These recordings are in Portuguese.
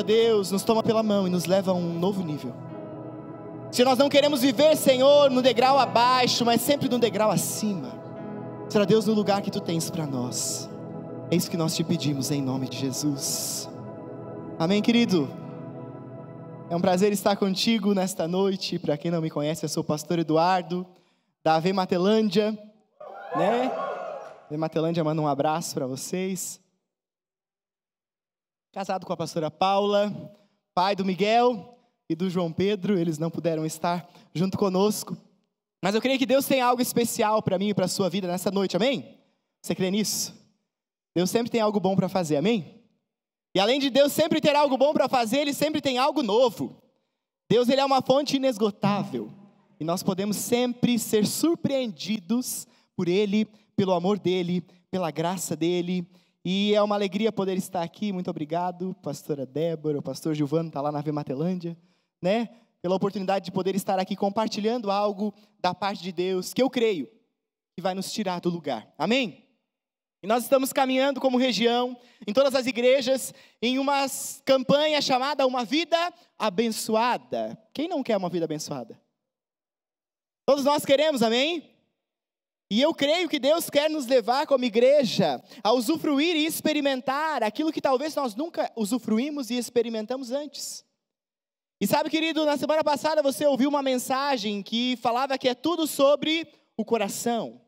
Deus, nos toma pela mão e nos leva a um novo nível. Se nós não queremos viver, Senhor, no degrau abaixo, mas sempre no degrau acima, será Deus no lugar que Tu tens para nós. É isso que nós te pedimos em nome de Jesus. Amém, querido? É um prazer estar contigo nesta noite. Para quem não me conhece, eu sou o pastor Eduardo, da AV Matelândia, né? AV Matelândia manda um abraço para vocês. Casado com a pastora Paula, pai do Miguel e do João Pedro. Eles não puderam estar junto conosco, mas eu creio que Deus tem algo especial para mim e para a sua vida nessa noite, amém? Você crê nisso? Deus sempre tem algo bom para fazer, amém? E além de Deus sempre ter algo bom para fazer, Ele sempre tem algo novo. Deus, Ele é uma fonte inesgotável, e nós podemos sempre ser surpreendidos por Ele, pelo amor dEle, pela graça dEle. E é uma alegria poder estar aqui. Muito obrigado, pastora Débora, o pastor Gilvano está lá na AV Matelândia, né? Pela oportunidade de poder estar aqui compartilhando algo da parte de Deus, que eu creio que vai nos tirar do lugar, amém? E nós estamos caminhando como região, em todas as igrejas, em uma campanha chamada Uma Vida Abençoada. Quem não quer uma vida abençoada? Todos nós queremos, amém? E eu creio que Deus quer nos levar como igreja a usufruir e experimentar aquilo que talvez nós nunca usufruímos e experimentamos antes. E sabe, querido, na semana passada você ouviu uma mensagem que falava que é tudo sobre o coração.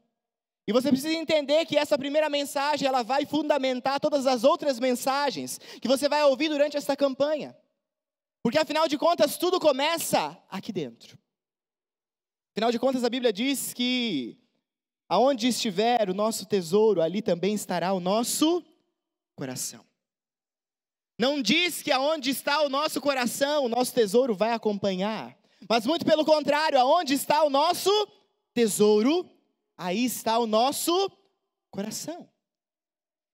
E você precisa entender que essa primeira mensagem, ela vai fundamentar todas as outras mensagens que você vai ouvir durante essa campanha. Porque afinal de contas, tudo começa aqui dentro. Afinal de contas, a Bíblia diz que aonde estiver o nosso tesouro, ali também estará o nosso coração. Não diz que aonde está o nosso coração, o nosso tesouro vai acompanhar. Mas muito pelo contrário, aonde está o nosso tesouro, aí está o nosso coração.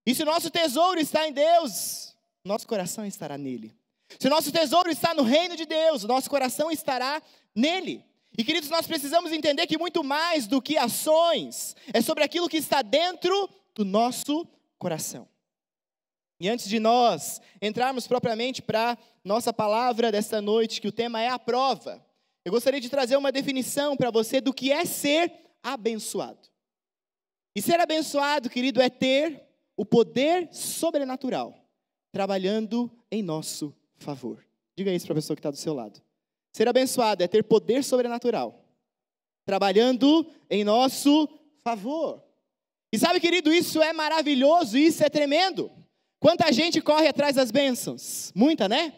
E se o nosso tesouro está em Deus, nosso coração estará nele. Se o nosso tesouro está no reino de Deus, o nosso coração estará nele. E queridos, nós precisamos entender que muito mais do que ações, é sobre aquilo que está dentro do nosso coração. E antes de nós entrarmos propriamente para nossa palavra desta noite, que o tema é a prova, eu gostaria de trazer uma definição para você do que é ser abençoado. E ser abençoado, querido, é ter o poder sobrenatural trabalhando em nosso favor. Diga isso para a pessoa que está do seu lado. Ser abençoado é ter poder sobrenatural trabalhando em nosso favor. E sabe, querido, isso é maravilhoso, isso é tremendo. Quanta gente corre atrás das bênçãos? Muita, né?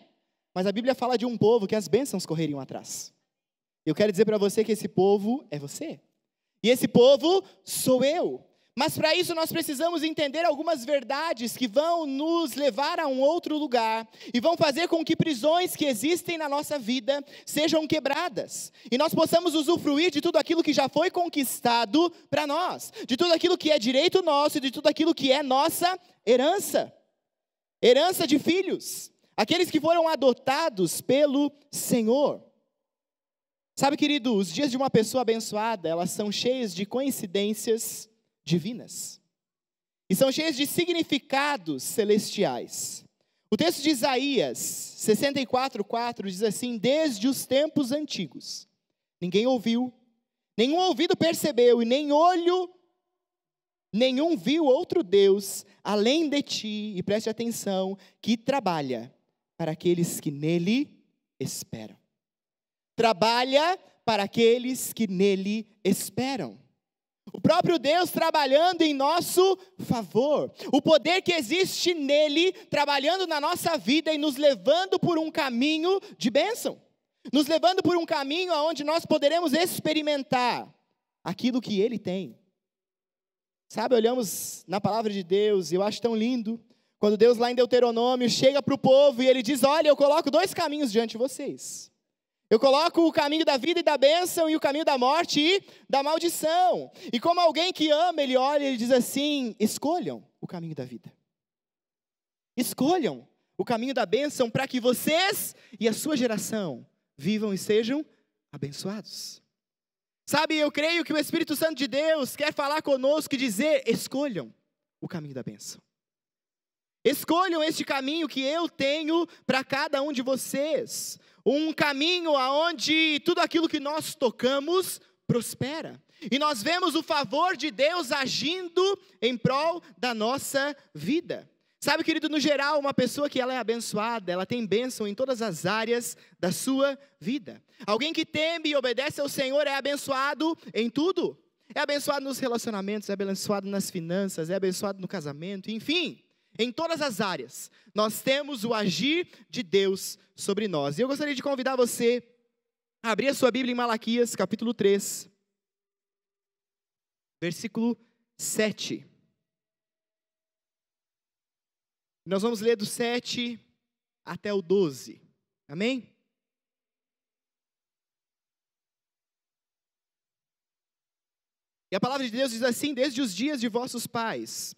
Mas a Bíblia fala de um povo que as bênçãos correriam atrás. Eu quero dizer para você que esse povo é você. E esse povo sou eu. Mas para isso nós precisamos entender algumas verdades que vão nos levar a um outro lugar e vão fazer com que prisões que existem na nossa vida sejam quebradas. E nós possamos usufruir de tudo aquilo que já foi conquistado para nós, de tudo aquilo que é direito nosso e de tudo aquilo que é nossa herança. Herança de filhos, aqueles que foram adotados pelo Senhor. Sabe, querido, os dias de uma pessoa abençoada, elas são cheias de coincidências divinas. E são cheias de significados celestiais. O texto de Isaías 64:4 diz assim: desde os tempos antigos, ninguém ouviu, nenhum ouvido percebeu, e nem olho nenhum viu outro Deus além de ti, e preste atenção, que trabalha para aqueles que nele esperam. Trabalha para aqueles que nele esperam. O próprio Deus trabalhando em nosso favor. O poder que existe nele, trabalhando na nossa vida e nos levando por um caminho de bênção. Nos levando por um caminho onde nós poderemos experimentar aquilo que ele tem. Sabe, olhamos na palavra de Deus e eu acho tão lindo quando Deus lá em Deuteronômio chega para o povo e ele diz: olha, eu coloco dois caminhos diante de vocês. Eu coloco o caminho da vida e da bênção e o caminho da morte e da maldição. E como alguém que ama, ele olha e ele diz assim: escolham o caminho da vida. Escolham o caminho da bênção para que vocês e a sua geração vivam e sejam abençoados. Sabe, eu creio que o Espírito Santo de Deus quer falar conosco e dizer: escolham o caminho da bênção. Escolham este caminho que eu tenho para cada um de vocês. Um caminho aonde tudo aquilo que nós tocamos prospera. E nós vemos o favor de Deus agindo em prol da nossa vida. Sabe, querido, no geral, uma pessoa que ela é abençoada, ela tem bênção em todas as áreas da sua vida. Alguém que teme e obedece ao Senhor é abençoado em tudo. É abençoado nos relacionamentos, é abençoado nas finanças, é abençoado no casamento, enfim. Em todas as áreas, nós temos o agir de Deus sobre nós. E eu gostaria de convidar você a abrir a sua Bíblia em Malaquias, capítulo 3, versículo 7. Nós vamos ler do 7 até o 12. Amém? E a palavra de Deus diz assim: desde os dias de vossos pais,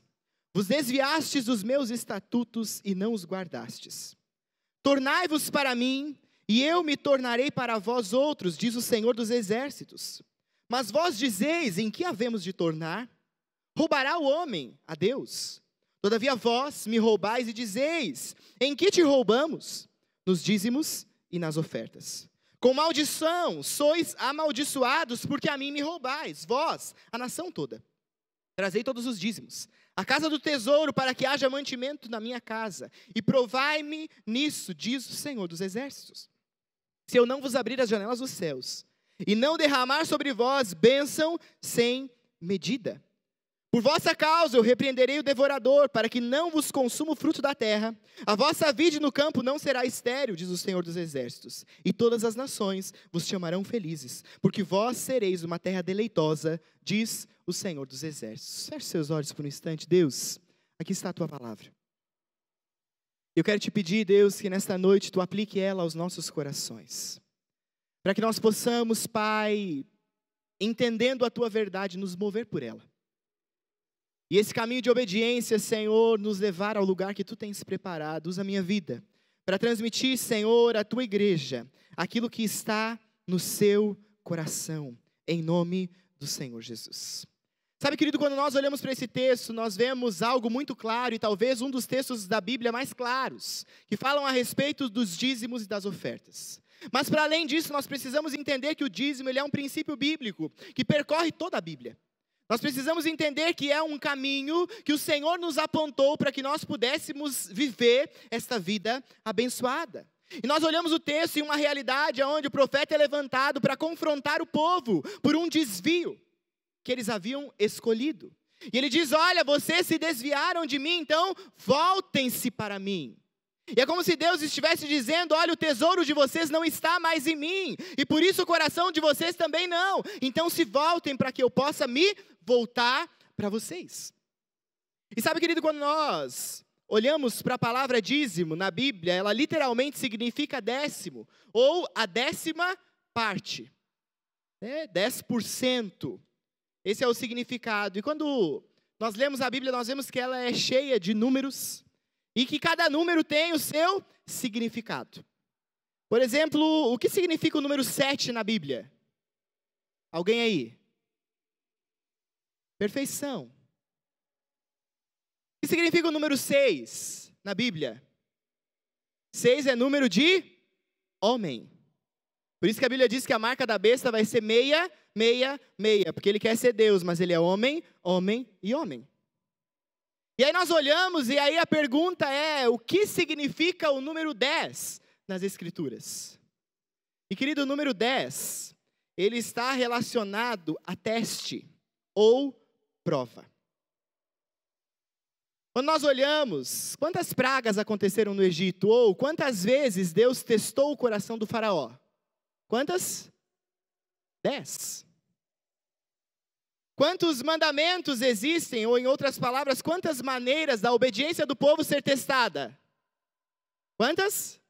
vos desviastes dos meus estatutos e não os guardastes. Tornai-vos para mim, e eu me tornarei para vós outros, diz o Senhor dos Exércitos. Mas vós dizeis, em que havemos de tornar? Roubará o homem a Deus? Todavia vós me roubais e dizeis, em que te roubamos? Nos dízimos e nas ofertas. Com maldição sois amaldiçoados, porque a mim me roubais, vós, a nação toda. Trazei todos os dízimos à casa do tesouro, para que haja mantimento na minha casa. E provai-me nisso, diz o Senhor dos Exércitos. Se eu não vos abrir as janelas dos céus, e não derramar sobre vós bênção sem medida. Por vossa causa eu repreenderei o devorador, para que não vos consuma o fruto da terra. A vossa vide no campo não será estéril, diz o Senhor dos Exércitos. E todas as nações vos chamarão felizes, porque vós sereis uma terra deleitosa, diz o Senhor dos Exércitos. Feche seus olhos por um instante. Deus, aqui está a tua palavra. Eu quero te pedir, Deus, que nesta noite tu aplique ela aos nossos corações. Para que nós possamos, Pai, entendendo a tua verdade, nos mover por ela. E esse caminho de obediência, Senhor, nos levar ao lugar que tu tens preparado. Usa a minha vida para transmitir, Senhor, à tua igreja aquilo que está no seu coração, em nome do Senhor Jesus. Sabe, querido, quando nós olhamos para esse texto, nós vemos algo muito claro, e talvez um dos textos da Bíblia mais claros, que falam a respeito dos dízimos e das ofertas. Mas para além disso, nós precisamos entender que o dízimo ele é um princípio bíblico, que percorre toda a Bíblia. Nós precisamos entender que é um caminho que o Senhor nos apontou para que nós pudéssemos viver esta vida abençoada. E nós olhamos o texto em uma realidade onde o profeta é levantado para confrontar o povo por um desvio que eles haviam escolhido. E ele diz, olha, vocês se desviaram de mim, então voltem-se para mim. E é como se Deus estivesse dizendo, olha, o tesouro de vocês não está mais em mim, e por isso o coração de vocês também não. Então se voltem para que eu possa me voltar para vocês. E sabe, querido, quando nós olhamos para a palavra dízimo na Bíblia, ela literalmente significa décimo, ou a 10ª parte, 10%. Esse é o significado. E quando nós lemos a Bíblia, nós vemos que ela é cheia de números, e que cada número tem o seu significado. Por exemplo, o que significa o número 7 na Bíblia? Alguém aí? Perfeição. O que significa o número 6 na Bíblia? 6 é número de homem. Por isso que a Bíblia diz que a marca da besta vai ser 666, porque ele quer ser Deus, mas ele é homem, homem e homem. E aí nós olhamos, e aí a pergunta é, o que significa o número 10 nas Escrituras? E querido, o número 10, ele está relacionado a teste ou prova. Quando nós olhamos, quantas pragas aconteceram no Egito? Ou quantas vezes Deus testou o coração do faraó? Quantas? 10. Quantos mandamentos existem, ou em outras palavras, quantas maneiras da obediência do povo ser testada? Quantas?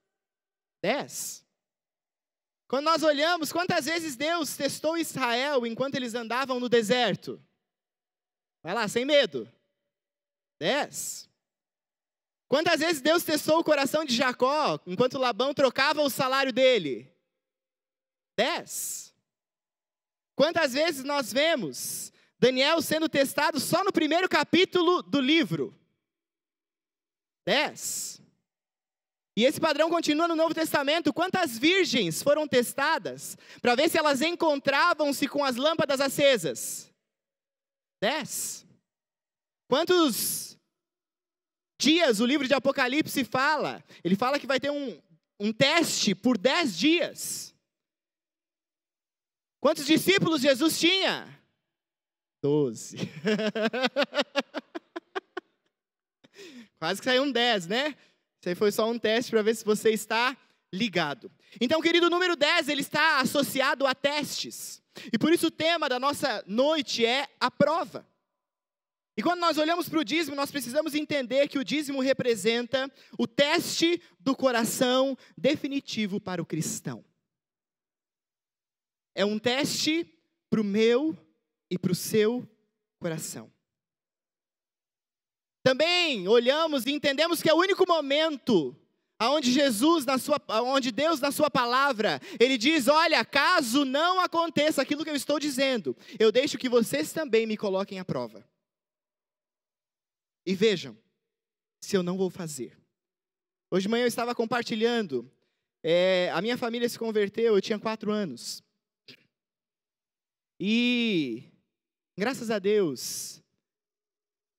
10. Quando nós olhamos, quantas vezes Deus testou Israel enquanto eles andavam no deserto? Vai lá, sem medo. 10. Quantas vezes Deus testou o coração de Jacó enquanto Labão trocava o salário dele? 10. Quantas vezes nós vemos Daniel sendo testado só no primeiro capítulo do livro? 10. E esse padrão continua no Novo Testamento. Quantas virgens foram testadas para ver se elas encontravam-se com as lâmpadas acesas? 10. Quantos dias o livro de Apocalipse fala? Ele fala que vai ter um teste por 10 dias. Quantos discípulos Jesus tinha? 12. Quase que saiu um 10, né? Isso aí foi só um teste para ver se você está ligado. Então, querido, o número 10, ele está associado a testes. E por isso o tema da nossa noite é a prova. E quando nós olhamos para o dízimo, nós precisamos entender que o dízimo representa o teste do coração definitivo para o cristão. É um teste para o meu e para o seu coração. Também olhamos e entendemos que é o único momento onde Deus na sua palavra, Ele diz, olha, caso não aconteça aquilo que eu estou dizendo, eu deixo que vocês também me coloquem à prova. E vejam, se eu não vou fazer. Hoje de manhã eu estava compartilhando, a minha família se converteu, eu tinha 4 anos. E, graças a Deus,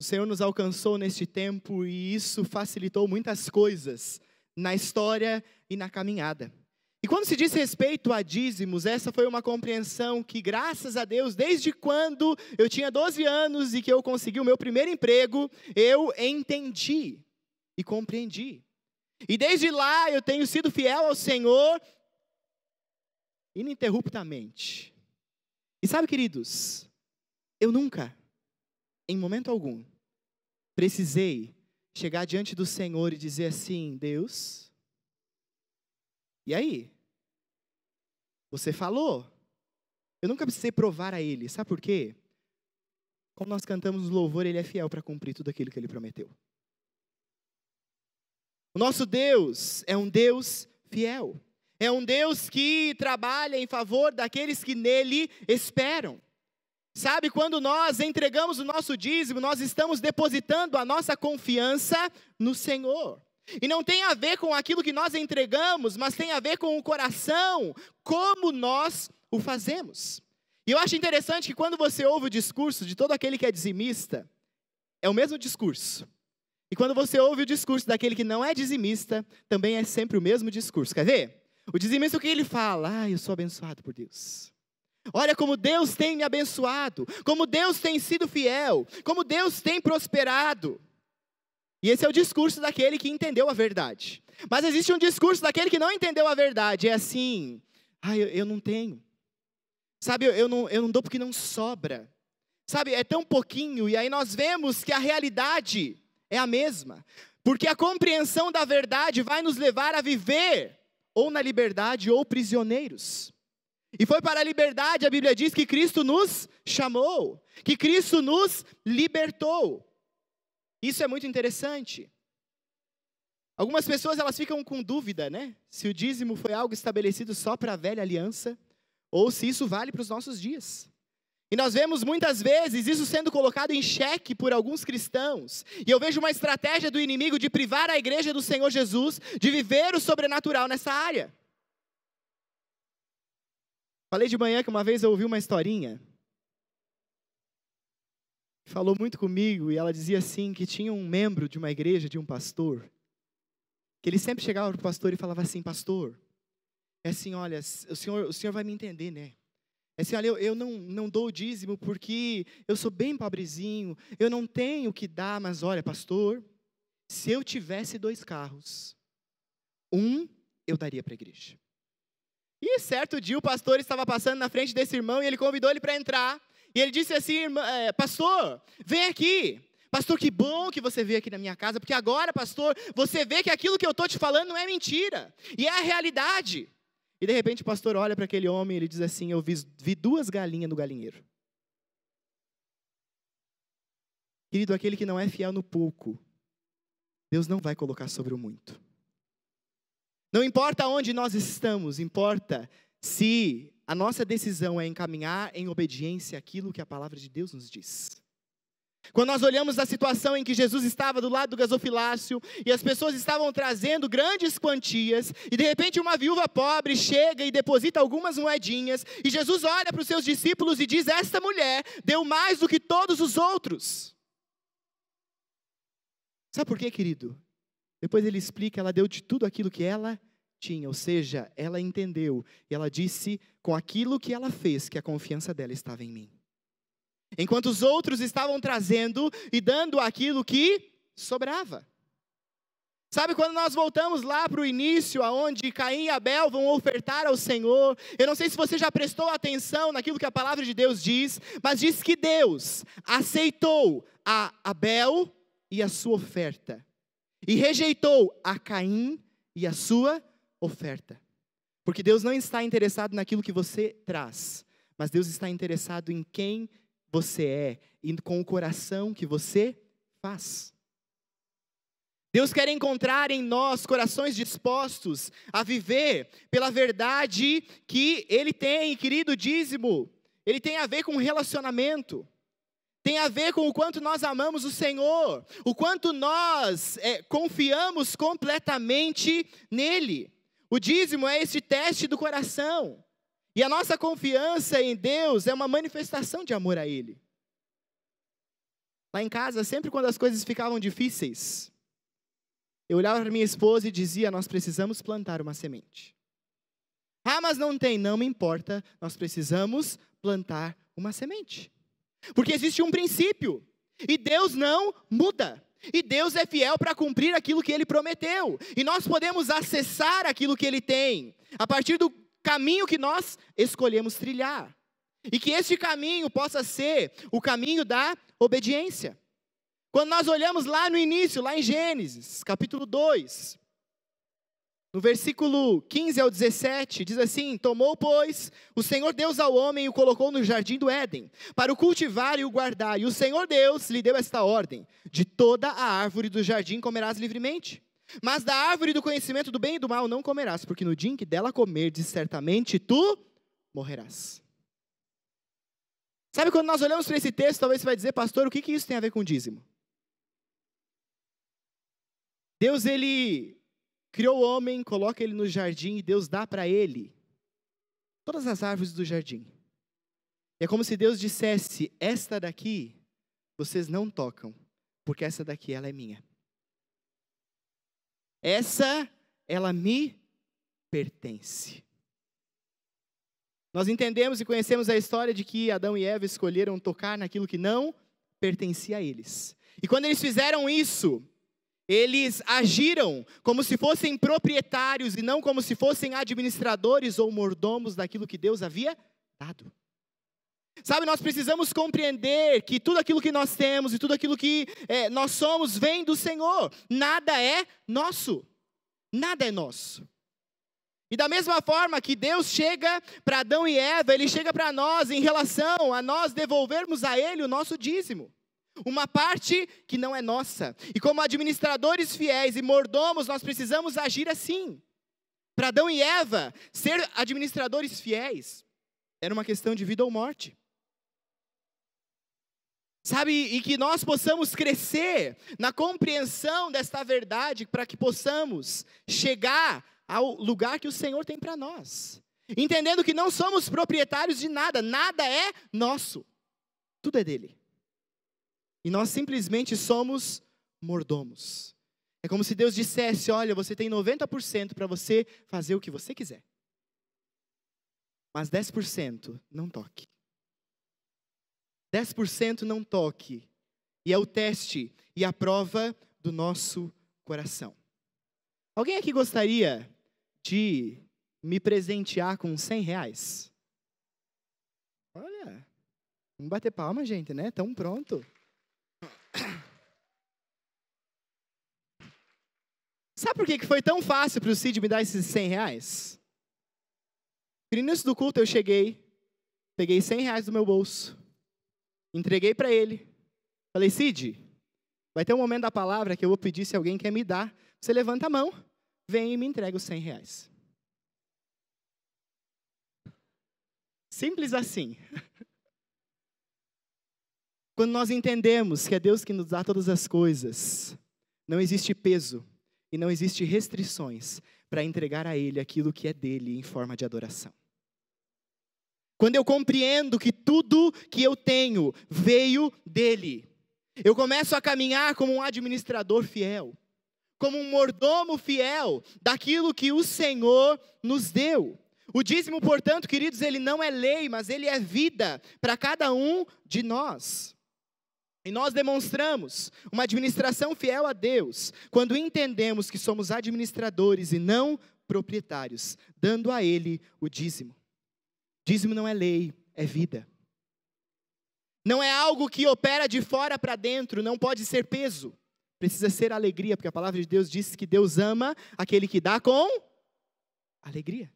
o Senhor nos alcançou neste tempo e isso facilitou muitas coisas na história e na caminhada. E quando se diz respeito a dízimos, essa foi uma compreensão que, graças a Deus, desde quando eu tinha 12 anos e que eu consegui o meu primeiro emprego, eu entendi e compreendi. E desde lá eu tenho sido fiel ao Senhor ininterruptamente. E sabe, queridos, eu nunca, em momento algum, precisei chegar diante do Senhor e dizer assim, Deus, e aí? Você falou? Eu nunca precisei provar a Ele, sabe por quê? Como nós cantamos no louvor, Ele é fiel para cumprir tudo aquilo que Ele prometeu. O nosso Deus é um Deus fiel. É um Deus que trabalha em favor daqueles que nele esperam. Sabe, quando nós entregamos o nosso dízimo, nós estamos depositando a nossa confiança no Senhor. E não tem a ver com aquilo que nós entregamos, mas tem a ver com o coração, como nós o fazemos. E eu acho interessante que quando você ouve o discurso de todo aquele que é dizimista, é o mesmo discurso. E quando você ouve o discurso daquele que não é dizimista, também é sempre o mesmo discurso. Quer ver? O dizimista, o que ele fala? Eu sou abençoado por Deus. Olha como Deus tem me abençoado, como Deus tem sido fiel, como Deus tem prosperado. E esse é o discurso daquele que entendeu a verdade. Mas existe um discurso daquele que não entendeu a verdade. É assim, eu não tenho. Sabe, eu não dou porque não sobra. Sabe, é tão pouquinho. E aí nós vemos que a realidade é a mesma. Porque a compreensão da verdade vai nos levar a viver ou na liberdade ou prisioneiros. E foi para a liberdade, a Bíblia diz, que Cristo nos chamou, que Cristo nos libertou. Isso é muito interessante. Algumas pessoas, elas ficam com dúvida, né? Se o dízimo foi algo estabelecido só para a velha aliança, ou se isso vale para os nossos dias. E nós vemos muitas vezes isso sendo colocado em xeque por alguns cristãos. E eu vejo uma estratégia do inimigo de privar a igreja do Senhor Jesus de viver o sobrenatural nessa área. Falei de manhã que uma vez eu ouvi uma historinha. Falou muito comigo e ela dizia assim que tinha um membro de uma igreja, de um pastor, que ele sempre chegava para o pastor e falava assim, pastor, é assim, olha, o senhor vai me entender, né? É assim, olha, eu não dou o dízimo porque eu sou bem pobrezinho, eu não tenho o que dar, mas olha, pastor, se eu tivesse 2 carros, um eu daria para a igreja. E certo dia o pastor estava passando na frente desse irmão e ele convidou ele para entrar. E ele disse assim, pastor, vem aqui. Pastor, que bom que você veio aqui na minha casa, porque agora, pastor, você vê que aquilo que eu estou te falando não é mentira. E é a realidade. E de repente o pastor olha para aquele homem e ele diz assim, eu vi 2 galinhas no galinheiro. Querido, aquele que não é fiel no pouco, Deus não vai colocar sobre o muito. Não importa onde nós estamos, importa se a nossa decisão é encaminhar em obediência àquilo que a palavra de Deus nos diz. Quando nós olhamos a situação em que Jesus estava do lado do gasofilácio, e as pessoas estavam trazendo grandes quantias, e de repente uma viúva pobre chega e deposita algumas moedinhas, e Jesus olha para os seus discípulos e diz: esta mulher deu mais do que todos os outros. Sabe por quê, querido? Depois ele explica, ela deu de tudo aquilo que ela tinha, ou seja, ela entendeu, e ela disse com aquilo que ela fez, que a confiança dela estava em mim. Enquanto os outros estavam trazendo e dando aquilo que sobrava. Sabe, quando nós voltamos lá para o início, aonde Caim e Abel vão ofertar ao Senhor, eu não sei se você já prestou atenção naquilo que a palavra de Deus diz, mas diz que Deus aceitou a Abel e a sua oferta, e rejeitou a Caim e a sua oferta. Porque Deus não está interessado naquilo que você traz, mas Deus está interessado em quem você é e com o coração que você faz. Deus quer encontrar em nós corações dispostos a viver pela verdade que Ele tem, querido. Dízimo, ele tem a ver com relacionamento, tem a ver com o quanto nós amamos o Senhor, o quanto nós confiamos completamente nele. O dízimo é esse teste do coração. E a nossa confiança em Deus é uma manifestação de amor a Ele. Lá em casa, sempre quando as coisas ficavam difíceis, eu olhava para minha esposa e dizia: nós precisamos plantar uma semente. Ah, mas não tem, não me importa, nós precisamos plantar uma semente. Porque existe um princípio, e Deus não muda. E Deus é fiel para cumprir aquilo que Ele prometeu. E nós podemos acessar aquilo que Ele tem, a partir do caminho que nós escolhemos trilhar. E que este caminho possa ser o caminho da obediência. Quando nós olhamos lá no início, lá em Gênesis, capítulo 2, no versículo 15 ao 17, diz assim: tomou, pois, o Senhor Deus ao homem e o colocou no jardim do Éden, para o cultivar e o guardar. E o Senhor Deus lhe deu esta ordem: de toda a árvore do jardim comerás livremente, mas da árvore do conhecimento do bem e do mal não comerás, porque no dia em que dela comerdes, certamente tu morrerás. Sabe, quando nós olhamos para esse texto, talvez você vai dizer: pastor, o que isso tem a ver com dízimo? Deus, Ele criou o homem, coloca ele no jardim, e Deus dá para ele todas as árvores do jardim. É como se Deus dissesse: esta daqui, vocês não tocam, porque essa daqui, ela é minha. Essa, ela me pertence. Nós entendemos e conhecemos a história de que Adão e Eva escolheram tocar naquilo que não pertencia a eles. E quando eles fizeram isso, eles agiram como se fossem proprietários e não como se fossem administradores ou mordomos daquilo que Deus havia dado. Sabe, nós precisamos compreender que tudo aquilo que nós temos e tudo aquilo que nós somos vem do Senhor. Nada é nosso. Nada é nosso. E da mesma forma que Deus chega para Adão e Eva, Ele chega para nós em relação a nós devolvermos a Ele o nosso dízimo. Uma parte que não é nossa. E como administradores fiéis e mordomos, nós precisamos agir assim. Para Adão e Eva, ser administradores fiéis era uma questão de vida ou morte. Sabe, e que nós possamos crescer na compreensão desta verdade para que possamos chegar ao lugar que o Senhor tem para nós. Entendendo que não somos proprietários de nada, nada é nosso. Tudo é dele. E nós simplesmente somos mordomos. É como se Deus dissesse: olha, você tem 90% para você fazer o que você quiser. Mas 10% não toque. 10% não toque. E é o teste e a prova do nosso coração. Alguém aqui gostaria de me presentear com R$100? Olha, vamos bater palma, gente, né? Tão pronto. Sabe por que foi tão fácil para o Cid me dar esses R$100? No início do culto eu cheguei, peguei R$100 do meu bolso, entreguei para ele, falei: Cid, vai ter um momento da palavra que eu vou pedir se alguém quer me dar, você levanta a mão, vem e me entrega os R$100. Simples assim. Quando nós entendemos que é Deus que nos dá todas as coisas, não existe peso e não existe restrições para entregar a Ele aquilo que é dele em forma de adoração. Quando eu compreendo que tudo que eu tenho veio dele, eu começo a caminhar como um administrador fiel, como um mordomo fiel daquilo que o Senhor nos deu. O dízimo, portanto, queridos, ele não é lei, mas ele é vida para cada um de nós. E nós demonstramos uma administração fiel a Deus, quando entendemos que somos administradores e não proprietários, dando a Ele o dízimo. Dízimo não é lei, é vida. Não é algo que opera de fora para dentro, não pode ser peso. Precisa ser alegria, porque a palavra de Deus diz que Deus ama aquele que dá com alegria.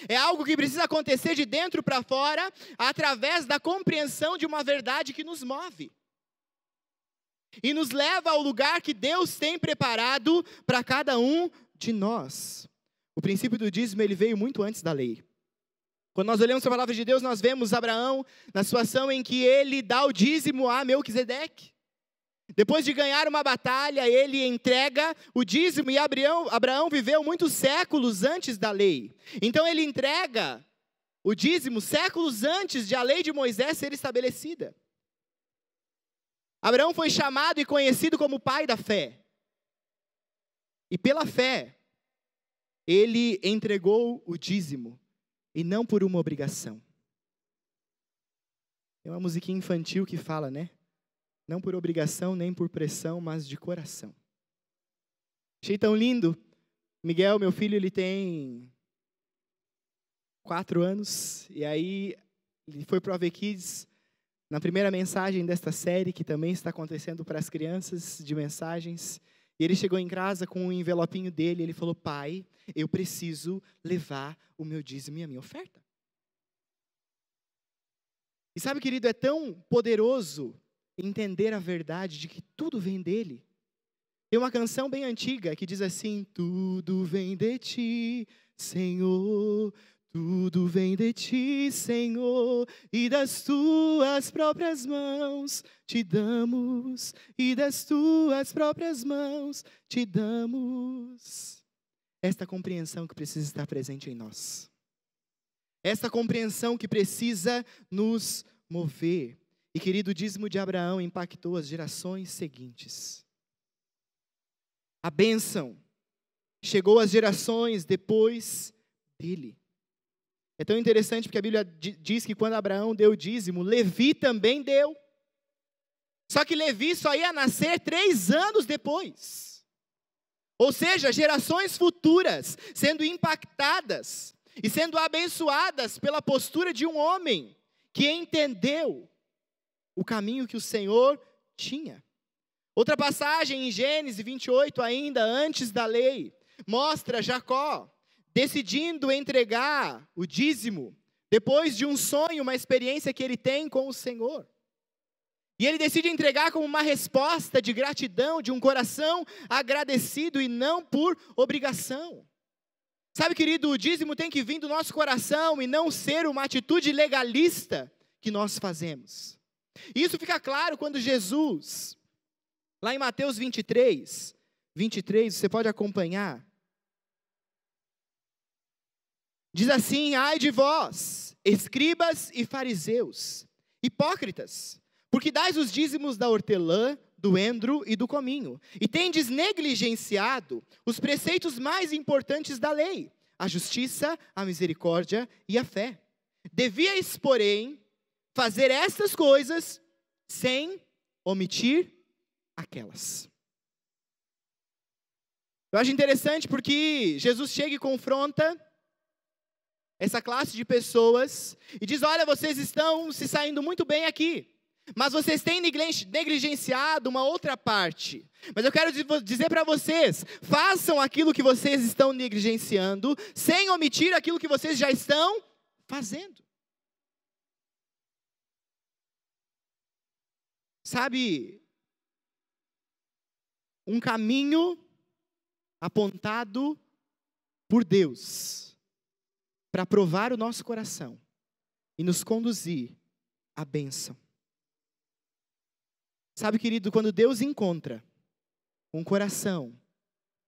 É algo que precisa acontecer de dentro para fora, através da compreensão de uma verdade que nos move. E nos leva ao lugar que Deus tem preparado para cada um de nós. O princípio do dízimo, ele veio muito antes da lei. Quando nós olhamos para a palavra de Deus, nós vemos Abraão na situação em que ele dá o dízimo a Melquisedeque. Depois de ganhar uma batalha, ele entrega o dízimo, e Abraão viveu muitos séculos antes da lei. Então ele entrega o dízimo séculos antes de a lei de Moisés ser estabelecida. Abraão foi chamado e conhecido como pai da fé. E pela fé, ele entregou o dízimo, e não por uma obrigação. Tem uma musiquinha infantil que fala, né? Não por obrigação, nem por pressão, mas de coração. Achei tão lindo. Miguel, meu filho, ele tem 4 anos, e aí ele foi para o AV Kids, na primeira mensagem desta série, que também está acontecendo para as crianças, de mensagens, e ele chegou em casa com um envelopinho dele, e ele falou: pai, eu preciso levar o meu dízimo e a minha oferta. E sabe, querido, é tão poderoso entender a verdade de que tudo vem dele. Tem uma canção bem antiga que diz assim: tudo vem de ti, Senhor. Tudo vem de ti, Senhor, e das tuas próprias mãos te damos, e das tuas próprias mãos te damos. Esta compreensão que precisa estar presente em nós. Esta compreensão que precisa nos mover. E, querido, o dízimo de Abraão impactou as gerações seguintes. A bênção chegou às gerações depois dele. É tão interessante porque a Bíblia diz que quando Abraão deu o dízimo, Levi também deu. Só que Levi só ia nascer 3 anos depois. Ou seja, gerações futuras sendo impactadas e sendo abençoadas pela postura de um homem que entendeu o caminho que o Senhor tinha. Outra passagem em Gênesis 28, ainda antes da lei, mostra Jacó decidindo entregar o dízimo, depois de um sonho, uma experiência que ele tem com o Senhor. E ele decide entregar como uma resposta de gratidão, de um coração agradecido e não por obrigação. Sabe, querido, o dízimo tem que vir do nosso coração e não ser uma atitude legalista que nós fazemos. E isso fica claro quando Jesus, lá em Mateus 23, você pode acompanhar, diz assim: ai de vós, escribas e fariseus, hipócritas, porque dais os dízimos da hortelã, do endro e do cominho, e tendes negligenciado os preceitos mais importantes da lei, a justiça, a misericórdia e a fé. Devíeis, porém, fazer estas coisas sem omitir aquelas. Eu acho interessante porque Jesus chega e confronta essa classe de pessoas e diz: olha, vocês estão se saindo muito bem aqui, mas vocês têm negligenciado uma outra parte. Mas eu quero dizer para vocês: façam aquilo que vocês estão negligenciando, sem omitir aquilo que vocês já estão fazendo. Sabe, um caminho apontado por Deus para provar o nosso coração e nos conduzir à bênção. Sabe, querido, quando Deus encontra um coração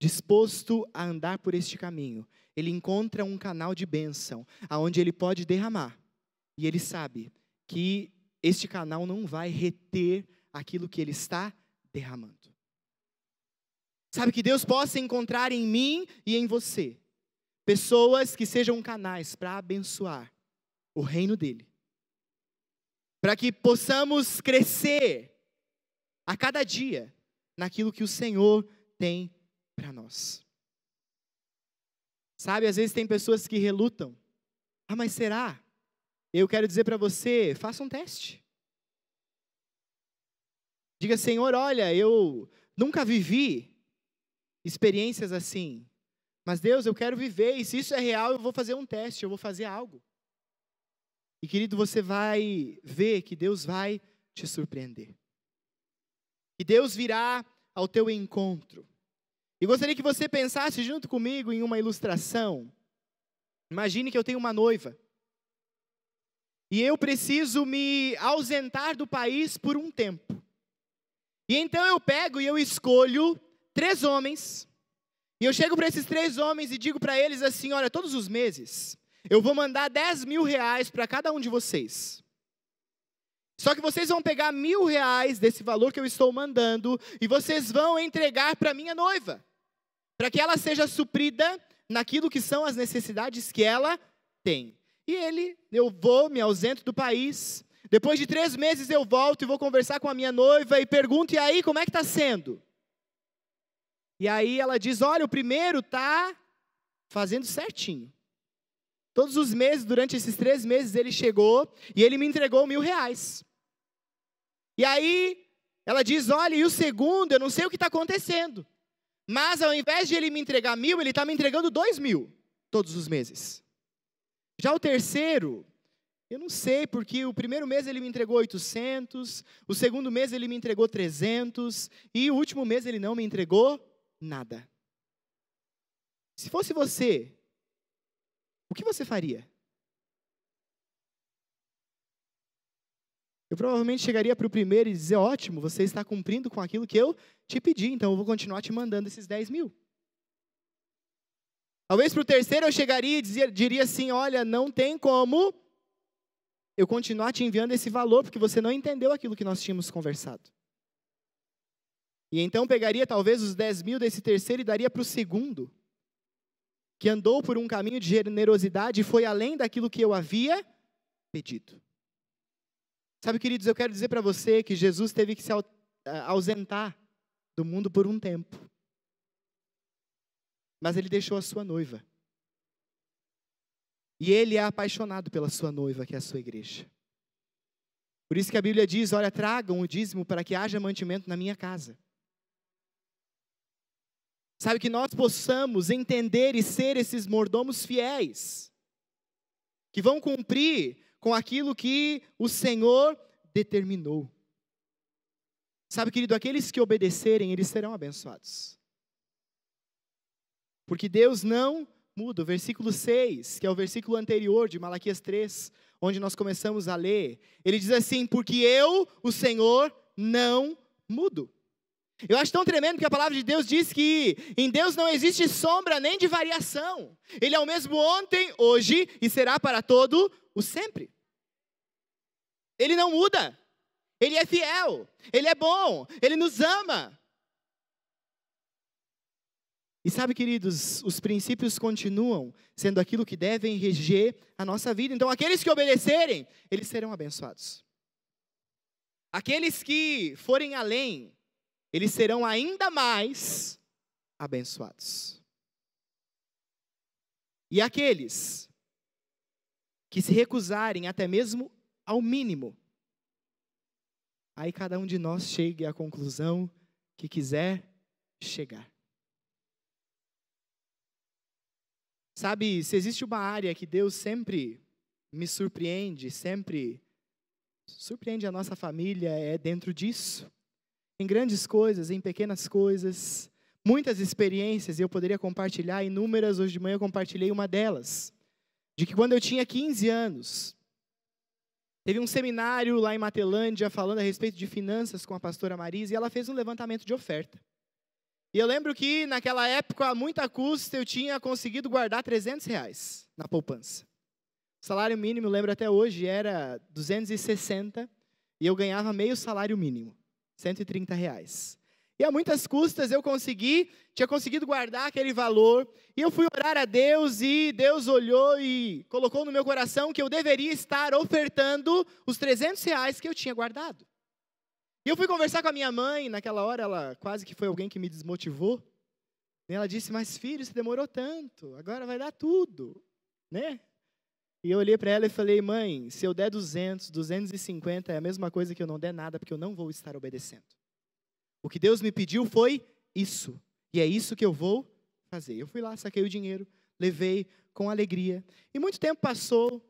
disposto a andar por este caminho, Ele encontra um canal de bênção, aonde Ele pode derramar. E Ele sabe que este canal não vai reter aquilo que Ele está derramando. Sabe, que Deus possa encontrar em mim e em você pessoas que sejam canais para abençoar o reino dEle. Para que possamos crescer a cada dia naquilo que o Senhor tem para nós. Sabe, às vezes tem pessoas que relutam. Ah, mas será? Eu quero dizer para você, faça um teste. Diga, Senhor, olha, eu nunca vivi experiências assim. Mas Deus, eu quero viver, e se isso é real, eu vou fazer um teste, eu vou fazer algo. E querido, você vai ver que Deus vai te surpreender. E Deus virá ao teu encontro. E gostaria que você pensasse junto comigo em uma ilustração. Imagine que eu tenho uma noiva. E eu preciso me ausentar do país por um tempo. E então eu pego e eu escolho 3 homens. E eu chego para esses 3 homens e digo para eles assim, olha, todos os meses eu vou mandar 10 mil reais para cada um de vocês. Só que vocês vão pegar 1.000 reais desse valor que eu estou mandando e vocês vão entregar para minha noiva, para que ela seja suprida naquilo que são as necessidades que ela tem. E eu vou, me ausento do país, depois de 3 meses eu volto e vou conversar com a minha noiva e pergunto, e aí, como é que está sendo? E aí ela diz, olha, o primeiro está fazendo certinho. Todos os meses, durante esses 3 meses, ele chegou e ele me entregou 1.000 reais. E aí, ela diz, olha, e o segundo, eu não sei o que está acontecendo. Mas ao invés de ele me entregar 1.000, ele está me entregando 2.000 todos os meses. Já o terceiro, eu não sei, porque o primeiro mês ele me entregou 800, o segundo mês ele me entregou 300, e o último mês ele não me entregou nada. Se fosse você, o que você faria? Eu provavelmente chegaria para o primeiro e dizer, ótimo, você está cumprindo com aquilo que eu te pedi, então eu vou continuar te mandando esses 10 mil. Talvez para o terceiro eu chegaria e diria assim, olha, não tem como eu continuar te enviando esse valor, porque você não entendeu aquilo que nós tínhamos conversado. E então pegaria talvez os 10 mil desse terceiro e daria para o segundo, que andou por um caminho de generosidade e foi além daquilo que eu havia pedido. Sabe, queridos, eu quero dizer para você que Jesus teve que se ausentar do mundo por um tempo. Mas Ele deixou a sua noiva. E Ele é apaixonado pela sua noiva, que é a sua igreja. Por isso que a Bíblia diz, olha, tragam o dízimo para que haja mantimento na minha casa. Sabe, que nós possamos entender e ser esses mordomos fiéis, que vão cumprir com aquilo que o Senhor determinou. Sabe, querido, aqueles que obedecerem, eles serão abençoados. Porque Deus não muda. O versículo 6, que é o versículo anterior de Malaquias 3, onde nós começamos a ler, ele diz assim, porque eu, o Senhor, não mudo. Eu acho tão tremendo que a palavra de Deus diz que em Deus não existe sombra nem de variação. Ele é o mesmo ontem, hoje e será para todo o sempre. Ele não muda. Ele é fiel. Ele é bom. Ele nos ama. E sabe, queridos, os princípios continuam sendo aquilo que devem reger a nossa vida. Então, aqueles que obedecerem, eles serão abençoados. Aqueles que forem além, eles serão ainda mais abençoados. E aqueles que se recusarem até mesmo ao mínimo, aí cada um de nós chegue à conclusão que quiser chegar. Sabe, se existe uma área que Deus sempre me surpreende, sempre surpreende a nossa família, é dentro disso. Em grandes coisas, em pequenas coisas, muitas experiências, e eu poderia compartilhar inúmeras. Hoje de manhã eu compartilhei uma delas, de que quando eu tinha 15 anos, Teve um seminário lá em Matelândia falando a respeito de finanças com a pastora Marisa, e ela fez um levantamento de oferta. E eu lembro que naquela época, a muita custa, eu tinha conseguido guardar R$300 na poupança. O salário mínimo, lembro até hoje, era 260, e eu ganhava meio salário mínimo, R$130. E a muitas custas eu tinha conseguido guardar aquele valor, e eu fui orar a Deus, e Deus olhou e colocou no meu coração que eu deveria estar ofertando os R$300 que eu tinha guardado. E eu fui conversar com a minha mãe, naquela hora ela quase que foi alguém que me desmotivou. E ela disse, mas filho, você demorou tanto, agora vai dar tudo, né? E eu olhei para ela e falei, mãe, se eu der 200, 250 é a mesma coisa que eu não der nada, porque eu não vou estar obedecendo. O que Deus me pediu foi isso, e é isso que eu vou fazer. Eu fui lá, saquei o dinheiro, levei com alegria. E muito tempo passou,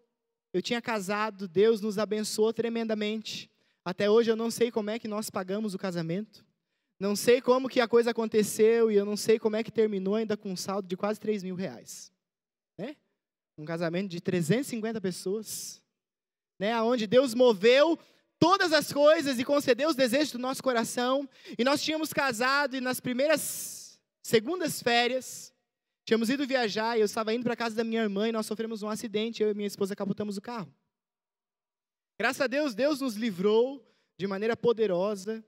eu tinha casado, Deus nos abençoou tremendamente. Até hoje eu não sei como é que nós pagamos o casamento, não sei como que a coisa aconteceu, e eu não sei como é que terminou ainda com um saldo de quase R$3.000. Né? Um casamento de 350 pessoas, né? Onde Deus moveu todas as coisas e concedeu os desejos do nosso coração. E nós tínhamos casado, e nas segundas férias, tínhamos ido viajar, e eu estava indo para a casa da minha irmã, e nós sofremos um acidente, eu e minha esposa capotamos o carro. Graças a Deus, Deus nos livrou de maneira poderosa,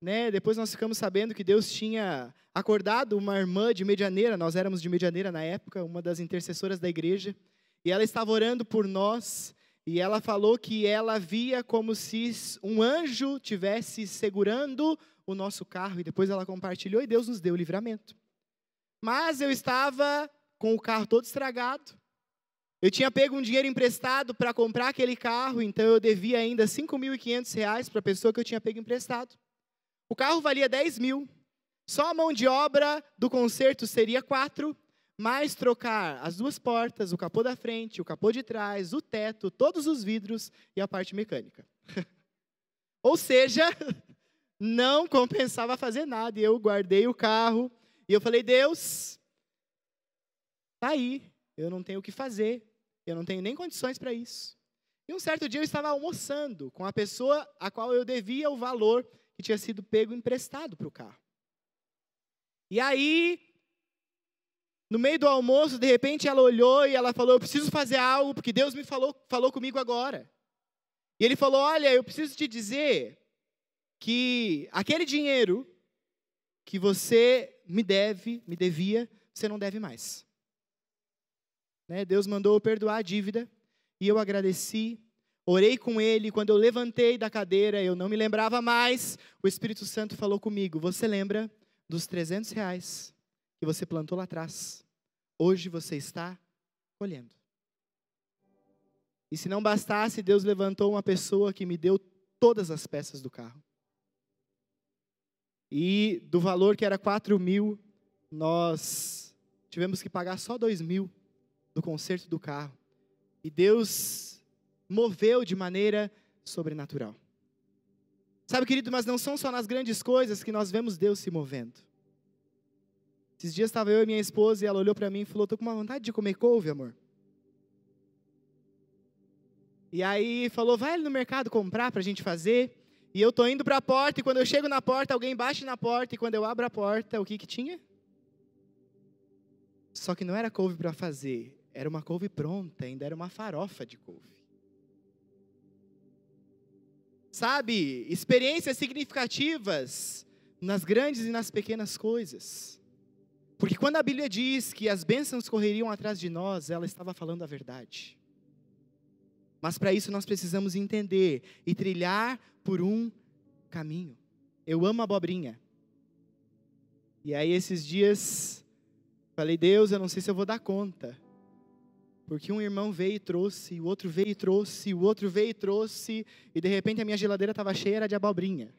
né? Depois nós ficamos sabendo que Deus tinha acordado uma irmã de Medianeira, nós éramos de Medianeira na época, uma das intercessoras da igreja, e ela estava orando por nós, e ela falou que ela via como se um anjo tivesse segurando o nosso carro, e depois ela compartilhou, e Deus nos deu o livramento. Mas eu estava com o carro todo estragado, eu tinha pego um dinheiro emprestado para comprar aquele carro, então eu devia ainda R$5.500 para a pessoa que eu tinha pego emprestado. O carro valia 10 mil, só a mão de obra do conserto seria 4, mais trocar as duas portas, o capô da frente, o capô de trás, o teto, todos os vidros e a parte mecânica. Ou seja, não compensava fazer nada, e eu guardei o carro, e eu falei, Deus, tá aí, eu não tenho o que fazer, eu não tenho nem condições para isso. E um certo dia eu estava almoçando com a pessoa a qual eu devia o valor que tinha sido pego emprestado para o carro. E aí, no meio do almoço, de repente ela olhou e ela falou, eu preciso fazer algo, porque Deus me falou comigo agora. E ele falou, olha, eu preciso te dizer que aquele dinheiro que você me devia, você não deve mais. Né? Deus mandou eu perdoar a dívida, e eu agradeci, orei com ele, quando eu levantei da cadeira, eu não me lembrava mais, o Espírito Santo falou comigo, você lembra dos R$300 que você plantou lá atrás? Hoje você está colhendo. E se não bastasse, Deus levantou uma pessoa que me deu todas as peças do carro. E do valor que era 4 mil, nós tivemos que pagar só 2 mil do conserto do carro. E Deus moveu de maneira sobrenatural. Sabe, querido, mas não são só nas grandes coisas que nós vemos Deus se movendo. Esses dias estava eu e minha esposa, e ela olhou para mim e falou, estou com uma vontade de comer couve, amor. E aí falou, vai ali no mercado comprar para a gente fazer. E eu estou indo para a porta, e quando eu chego na porta, alguém bate na porta, e quando eu abro a porta, o que tinha? Só que não era couve para fazer, era uma couve pronta, ainda era uma farofa de couve. Sabe, experiências significativas nas grandes e nas pequenas coisas. Porque quando a Bíblia diz que as bênçãos correriam atrás de nós, ela estava falando a verdade. Mas para isso nós precisamos entender e trilhar por um caminho. Eu amo abobrinha. E aí esses dias, falei, Deus, eu não sei se eu vou dar conta. Porque um irmão veio e trouxe, o outro veio e trouxe, o outro veio e trouxe, e de repente a minha geladeira estava cheia, era de abobrinha.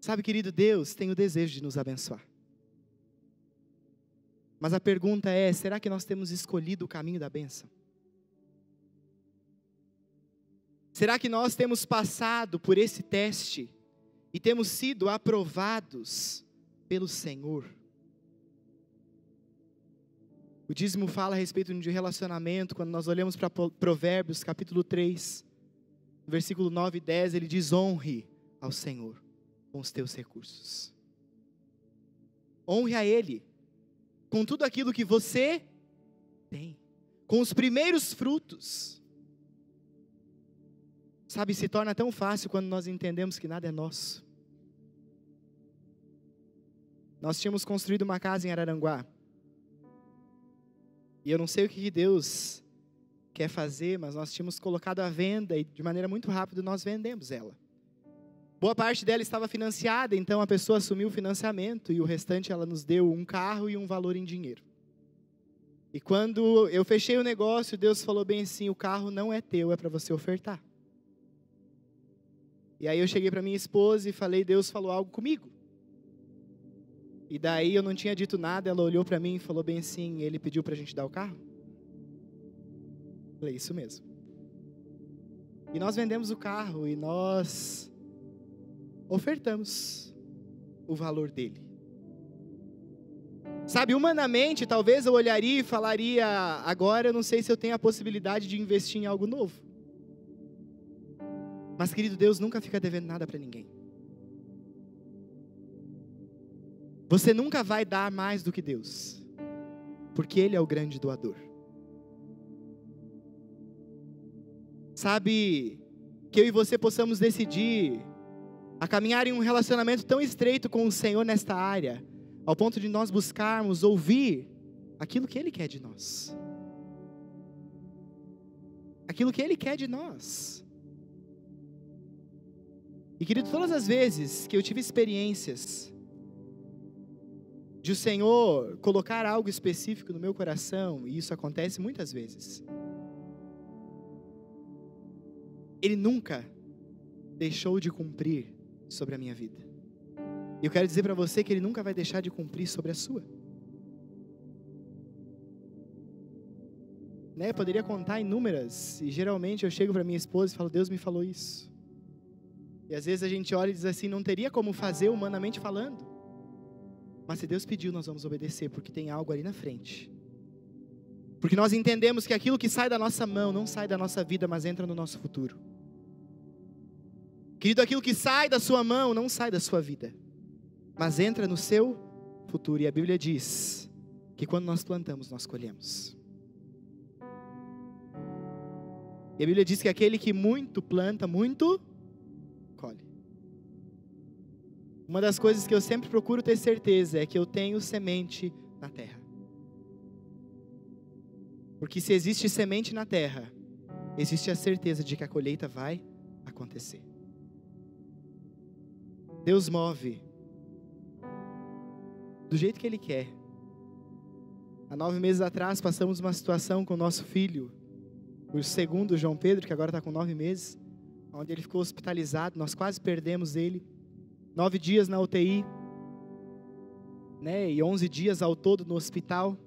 Sabe, querido, Deus tem o desejo de nos abençoar. Mas a pergunta é, será que nós temos escolhido o caminho da bênção? Será que nós temos passado por esse teste e temos sido aprovados pelo Senhor? O O dízimo fala a respeito de relacionamento. Quando nós olhamos para Provérbios, capítulo 3, versículo 9 e 10, ele diz: honre ao Senhor com os teus recursos. Honre a Ele com tudo aquilo que você tem, com os primeiros frutos. Sabe, se torna tão fácil quando nós entendemos que nada é nosso. Nós tínhamos construído uma casa em Araranguá. E eu não sei o que Deus quer fazer, mas nós tínhamos colocado à venda e de maneira muito rápida nós vendemos ela. Boa parte dela estava financiada, então a pessoa assumiu o financiamento e o restante ela nos deu um carro e um valor em dinheiro. E quando eu fechei o negócio, Deus falou bem assim: o carro não é teu, é para você ofertar. E aí eu cheguei para minha esposa e falei: Deus falou algo comigo. E daí eu não tinha dito nada, ela olhou para mim e falou bem assim: Ele pediu para a gente dar o carro? Eu falei: isso mesmo. E nós vendemos o carro e nós ofertamos o valor dele. Sabe, humanamente, talvez eu olharia e falaria: agora eu não sei se eu tenho a possibilidade de investir em algo novo. Mas, querido, Deus nunca fica devendo nada para ninguém. Você nunca vai dar mais do que Deus, porque Ele é o grande doador. Sabe, que eu e você possamos decidir a caminhar em um relacionamento tão estreito com o Senhor nesta área, ao ponto de nós buscarmos ouvir aquilo que Ele quer de nós. Aquilo que Ele quer de nós. E, querido, todas as vezes que eu tive experiências de o Senhor colocar algo específico no meu coração, e isso acontece muitas vezes, Ele nunca deixou de cumprir sobre a minha vida. E eu quero dizer para você que Ele nunca vai deixar de cumprir sobre a sua. Eu poderia contar inúmeras, e geralmente eu chego para minha esposa e falo: Deus me falou isso. E às vezes a gente olha e diz assim: não teria como fazer humanamente falando. Mas se Deus pediu, nós vamos obedecer, porque tem algo ali na frente. Porque nós entendemos que aquilo que sai da nossa mão não sai da nossa vida, mas entra no nosso futuro. Querido, aquilo que sai da sua mão não sai da sua vida, mas entra no seu futuro. E a Bíblia diz que quando nós plantamos, nós colhemos. E a Bíblia diz que aquele que muito planta, muito colhe. Uma das coisas que eu sempre procuro ter certeza é que eu tenho semente na terra. Porque se existe semente na terra, existe a certeza de que a colheita vai acontecer. Deus move do jeito que Ele quer. Há 9 meses atrás passamos uma situação com o nosso filho, o segundo João Pedro, que agora está com 9 meses, onde ele ficou hospitalizado, nós quase perdemos ele. 9 dias na UTI, e 11 dias ao todo no hospital.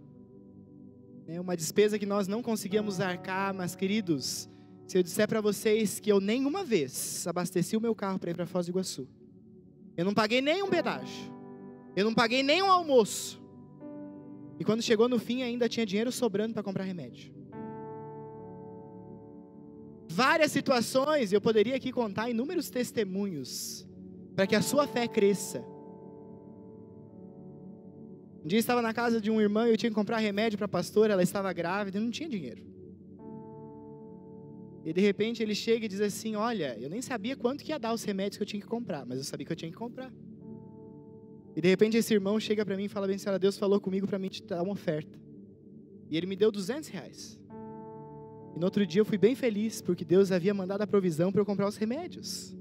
Uma despesa que nós não conseguíamos arcar, mas, queridos, se eu disser para vocês que eu nenhuma vez abasteci o meu carro para ir para Foz do Iguaçu, eu não paguei nem um pedágio, eu não paguei nem um almoço, e quando chegou no fim ainda tinha dinheiro sobrando para comprar remédio. Várias situações, eu poderia aqui contar inúmeros testemunhos, para que a sua fé cresça. Um dia eu estava na casa de um irmão e eu tinha que comprar remédio para a pastora, ela estava grávida e não tinha dinheiro. E de repente ele chega e diz assim: olha, eu nem sabia quanto que ia dar os remédios que eu tinha que comprar, mas eu sabia que eu tinha que comprar. E de repente esse irmão chega para mim e fala bem: senhora, Deus falou comigo para mim te dar uma oferta. E ele me deu R$200. E no outro dia eu fui bem feliz, porque Deus havia mandado a provisão para eu comprar os remédios.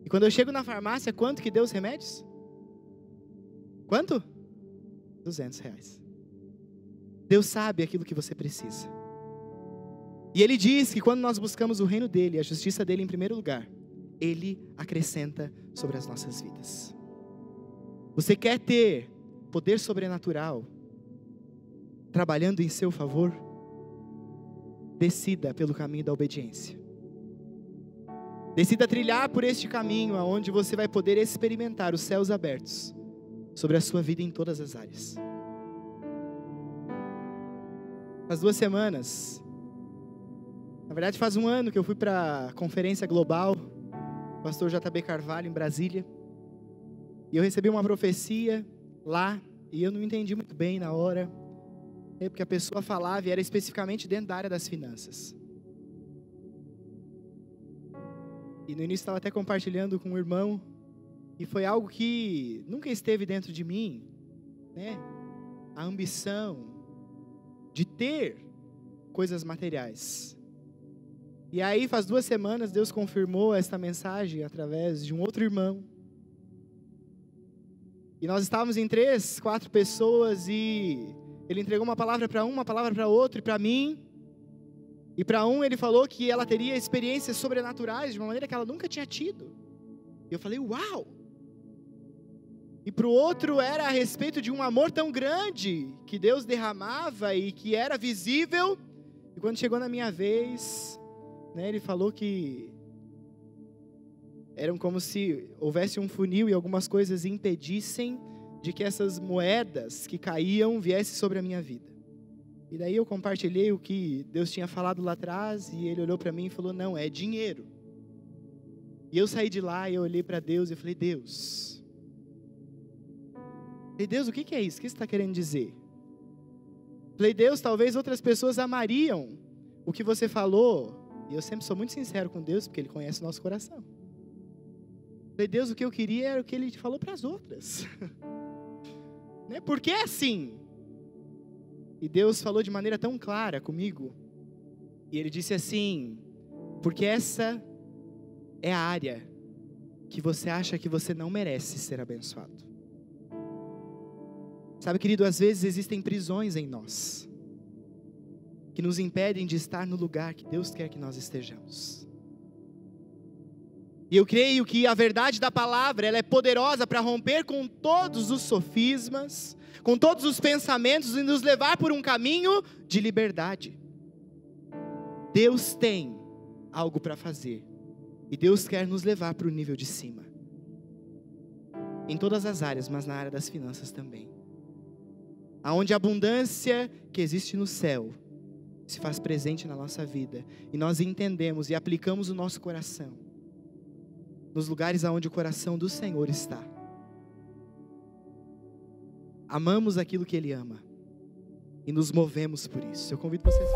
E quando eu chego na farmácia, quanto que deu os remédios? Quanto? R$200. Deus sabe aquilo que você precisa. E Ele diz que quando nós buscamos o reino dEle, a justiça dEle em primeiro lugar, Ele acrescenta sobre as nossas vidas. Você quer ter poder sobrenatural trabalhando em seu favor? Decida pelo caminho da obediência. Decida trilhar por este caminho, onde você vai poder experimentar os céus abertos sobre a sua vida em todas as áreas. Faz 2 semanas. Na verdade, faz 1 ano que eu fui para a conferência global, pastor JB Carvalho, em Brasília. E eu recebi uma profecia lá, e eu não entendi muito bem na hora, porque a pessoa falava e era especificamente dentro da área das finanças. E no início estava até compartilhando com um irmão, e foi algo que nunca esteve dentro de mim, né? A ambição de ter coisas materiais. E aí faz 2 semanas Deus confirmou esta mensagem através de um outro irmão. E nós estávamos em 3, 4 pessoas e ele entregou uma palavra para um, uma palavra para outro e para mim. E para um ele falou que ela teria experiências sobrenaturais de uma maneira que ela nunca tinha tido. E eu falei, uau! E para o outro era a respeito de um amor tão grande que Deus derramava e que era visível. E quando chegou na minha vez, né, ele falou que eram como se houvesse um funil e algumas coisas impedissem de que essas moedas que caíam viessem sobre a minha vida. E daí eu compartilhei o que Deus tinha falado lá atrás e ele olhou para mim e falou, não, é dinheiro. E eu saí de lá e eu olhei para Deus e falei, Deus, o que é isso? O que você está querendo dizer? Falei, Deus, talvez outras pessoas amariam o que você falou. E eu sempre sou muito sincero com Deus, porque Ele conhece o nosso coração. Falei, Deus, o que eu queria era o que Ele falou para as outras. Né? Por que assim? E Deus falou de maneira tão clara comigo. E Ele disse assim, porque essa é a área que você acha que você não merece ser abençoado. Sabe, querido, às vezes existem prisões em nós que nos impedem de estar no lugar que Deus quer que nós estejamos. E eu creio que a verdade da palavra, ela é poderosa para romper com todos os sofismas, com todos os pensamentos e nos levar por um caminho de liberdade. Deus tem algo para fazer e Deus quer nos levar para o nível de cima. Em todas as áreas, mas na área das finanças também. Aonde a abundância que existe no céu se faz presente na nossa vida e nós entendemos e aplicamos o nosso coração nos lugares aonde o coração do Senhor está. Amamos aquilo que Ele ama e nos movemos por isso. Eu convido vocês.